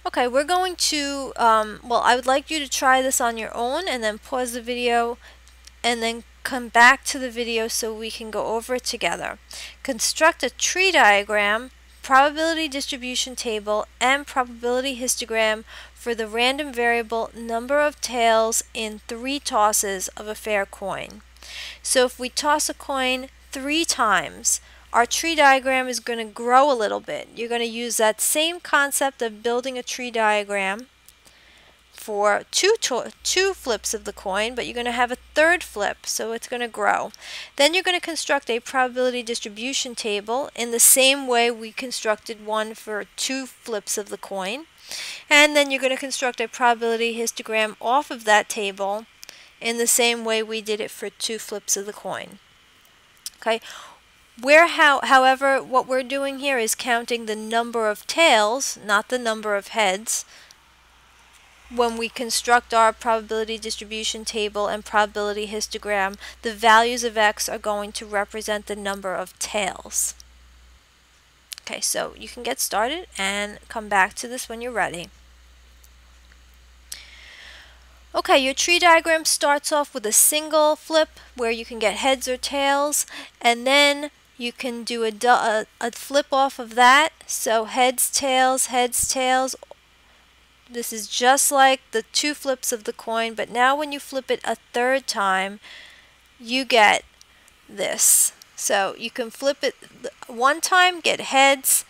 Okay, we're going to, well, I would like you to try this on your own and then pause the video and then come back to the video so we can go over it together. Construct a tree diagram, probability distribution table, and probability histogram for the random variable number of tails in 3 tosses of a fair coin. So if we toss a coin 3 times, our tree diagram is going to grow a little bit. You're going to use that same concept of building a tree diagram for two flips of the coin, but you're going to have a third flip, so it's going to grow. Then you're going to construct a probability distribution table in the same way we constructed one for 2 flips of the coin. And then you're going to construct a probability histogram off of that table in the same way we did it for 2 flips of the coin. Okay. However, what we're doing here is counting the number of tails, not the number of heads. When we construct our probability distribution table and probability histogram, the values of x are going to represent the number of tails. Okay, so you can get started and come back to this when you're ready. Okay, your tree diagram starts off with a single flip where you can get heads or tails, and then you can do a flip off of that. So heads, tails, heads, tails. This is just like the 2 flips of the coin, but now when you flip it a third time, you get this. So you can flip it one time, get heads,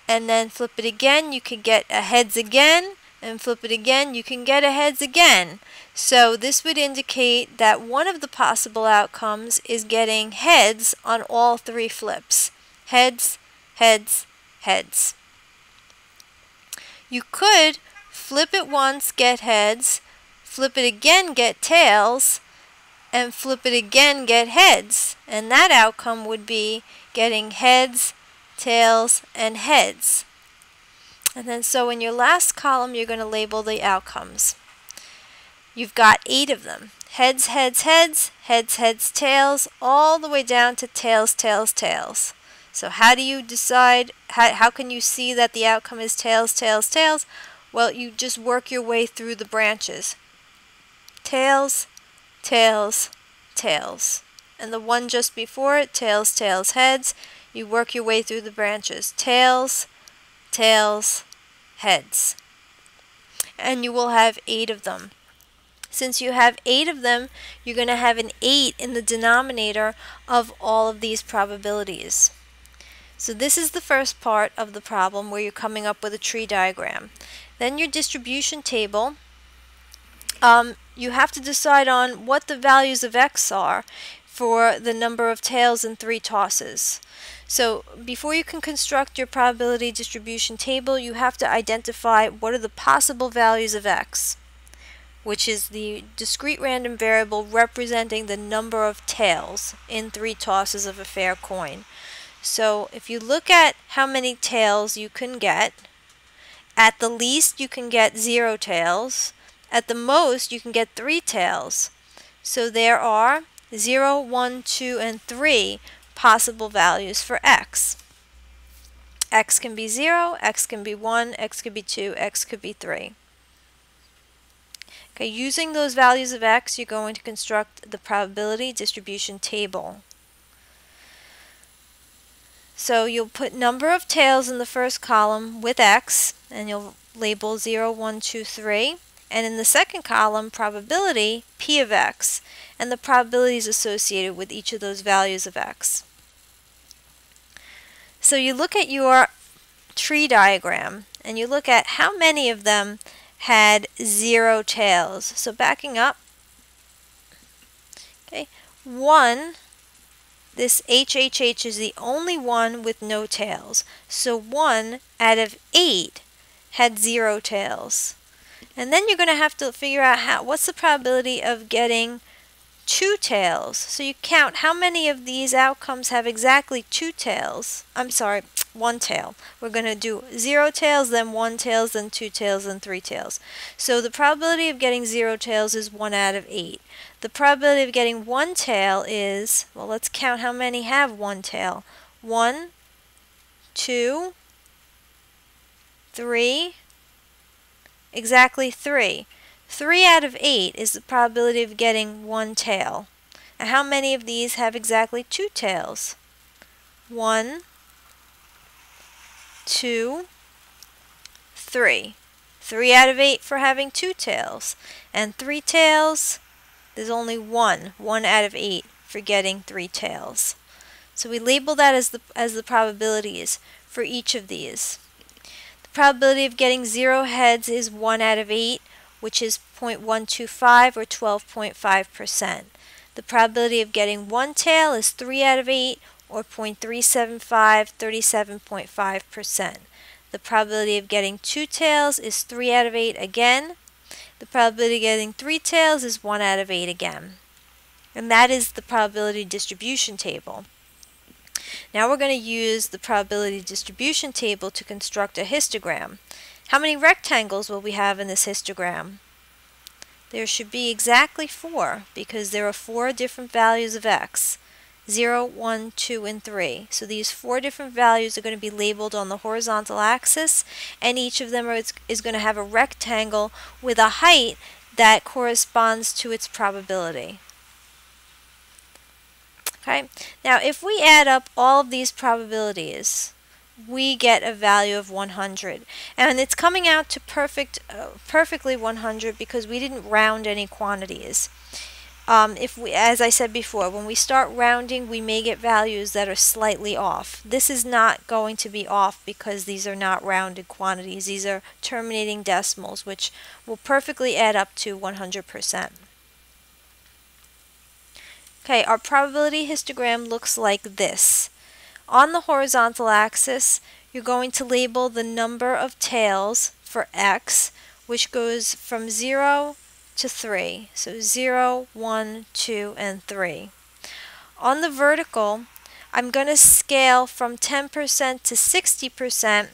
and then flip it again, you can get a heads again, and flip it again, you can get a heads again. So this would indicate that one of the possible outcomes is getting heads on all 3 flips. Heads, heads, heads. You could flip it once, get heads, flip it again, get tails, and flip it again, get heads. And that outcome would be getting heads, tails, and heads. And then so in your last column, you're going to label the outcomes. You've got 8 of them. Heads, heads, heads, heads, heads, tails, all the way down to tails, tails, tails. So how do you decide, how can you see that the outcome is tails, tails, tails? Well, you just work your way through the branches. Tails, tails, tails. And the one just before it, tails, tails, heads, you work your way through the branches. Tails, tails, heads. And you will have 8 of them. Since you have 8 of them, you're going to have an 8 in the denominator of all of these probabilities. So this is the first part of the problem where you're coming up with a tree diagram. Then your distribution table, you have to decide on what the values of x are for the number of tails in 3 tosses. So before you can construct your probability distribution table, you have to identify what are the possible values of x, which is the discrete random variable representing the number of tails in 3 tosses of a fair coin. So if you look at how many tails you can get, at the least you can get 0 tails, at the most you can get 3 tails. So there are 0, 1, 2, and 3 possible values for x. X can be 0, x can be 1, x could be 2, x could be 3. Okay, using those values of x, you're going to construct the probability distribution table. So you'll put number of tails in the first column with x, and you'll label 0, 1, 2, 3. And in the second column, probability, p of x, and the probabilities associated with each of those values of x. So you look at your tree diagram, and you look at how many of them had 0 tails. So backing up, okay, 1, this HHH is the only one with no tails. So 1 out of 8 had 0 tails. And then you're going to have to figure out what's the probability of getting 2 tails. So you count how many of these outcomes have exactly 2 tails. I'm sorry, 1 tail. We're going to do 0 tails, then 1 tails, then 2 tails, then 3 tails. So the probability of getting 0 tails is 1 out of 8. The probability of getting 1 tail is, well, let's count how many have 1 tail. 1, 2, 3, exactly 3. 3 out of 8 is the probability of getting one tail. And how many of these have exactly 2 tails? 1, 2, 3. 3 out of 8 for having 2 tails. And 3 tails, there's only 1 out of 8 for getting 3 tails. So we label that as the probabilities for each of these. The probability of getting 0 heads is 1 out of 8, which is 0.125 or 12.5%. The probability of getting 1 tail is 3 out of 8 or 0.375, 37.5%. The probability of getting 2 tails is 3 out of 8 again. The probability of getting 3 tails is 1 out of 8 again. And that is the probability distribution table. Now we're going to use the probability distribution table to construct a histogram. How many rectangles will we have in this histogram? There should be exactly 4, because there are 4 different values of x. 0, 1, 2, and 3. So these 4 different values are going to be labeled on the horizontal axis, and each of them is going to have a rectangle with a height that corresponds to its probability. Okay. Now if we add up all of these probabilities, we get a value of 100. And it's coming out to perfectly 100 because we didn't round any quantities. As I said before, when we start rounding, we may get values that are slightly off. This is not going to be off because these are not rounded quantities. These are terminating decimals, which will perfectly add up to 100%. Okay, our probability histogram looks like this. On the horizontal axis, you're going to label the number of tails for x, which goes from 0 to 3. So 0, 1, 2, and 3. On the vertical, I'm going to scale from 10% to 60%,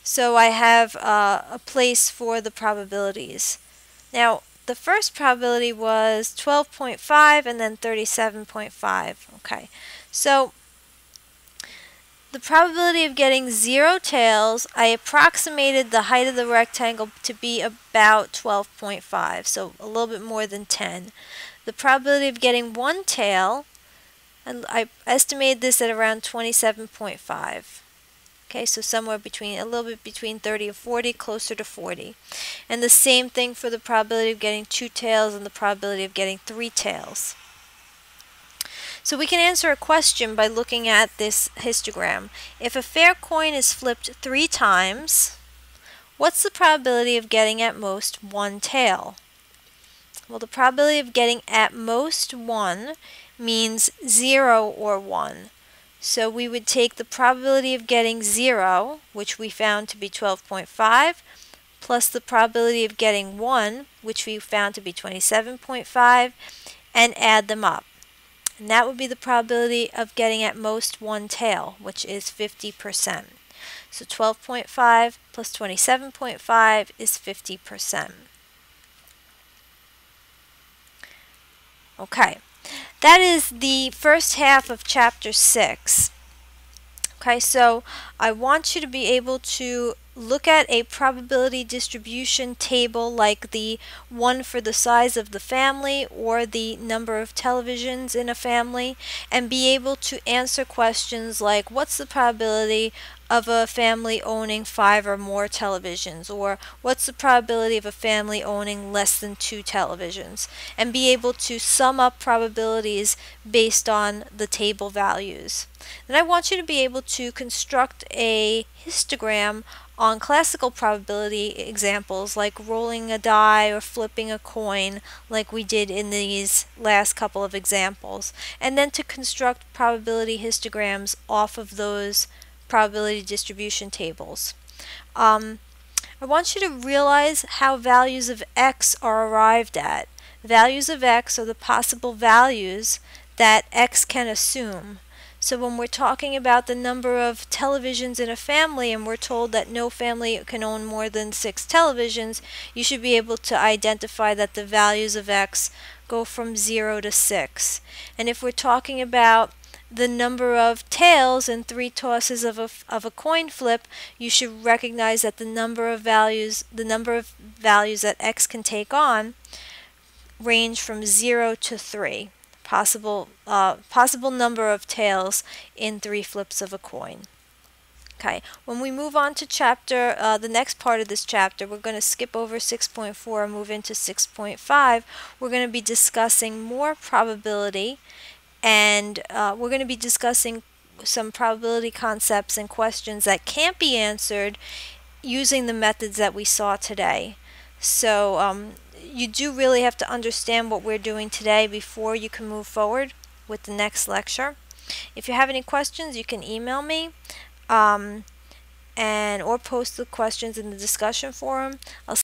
so I have a place for the probabilities. Now, the first probability was 12.5 and then 37.5. Okay, so the probability of getting 0 tails, I approximated the height of the rectangle to be about 12.5, so a little bit more than 10. The probability of getting 1 tail, and I estimated this at around 27.5. Okay, so somewhere between, a little bit between 30 and 40, closer to 40. And the same thing for the probability of getting 2 tails and the probability of getting 3 tails. So we can answer a question by looking at this histogram. If a fair coin is flipped 3 times, what's the probability of getting at most 1 tail? Well, the probability of getting at most 1 means 0 or 1. So we would take the probability of getting 0, which we found to be 12.5, plus the probability of getting 1, which we found to be 27.5, and add them up. And that would be the probability of getting at most 1 tail, which is 50%. So 12.5 plus 27.5 is 50%. Okay. That is the first half of chapter 6. Okay, so I want you to be able to look at a probability distribution table like the one for the size of the family or the number of televisions in a family, and be able to answer questions like what's the probability of a family owning 5 or more televisions, or what's the probability of a family owning less than 2 televisions, and be able to sum up probabilities based on the table values. Then I want you to be able to construct a histogram on classical probability examples like rolling a die or flipping a coin like we did in these last couple of examples, and then to construct probability histograms off of those probability distribution tables. I want you to realize how values of x are arrived at. Values of x are the possible values that x can assume. So when we're talking about the number of televisions in a family and we're told that no family can own more than 6 televisions, you should be able to identify that the values of x go from 0 to 6. And if we're talking about the number of tails in 3 tosses of a coin flip, you should recognize that the number of values that x can take on range from 0 to 3. Possible number of tails in 3 flips of a coin. Okay, when we move on to the next part of this chapter, we're going to skip over 6.4 and move into 6.5. We're going to be discussing more probability, and we're going to be discussing some probability concepts and questions that can't be answered using the methods that we saw today. So you do really have to understand what we're doing today before you can move forward with the next lecture. If you have any questions, you can email me or post the questions in the discussion forum. I'll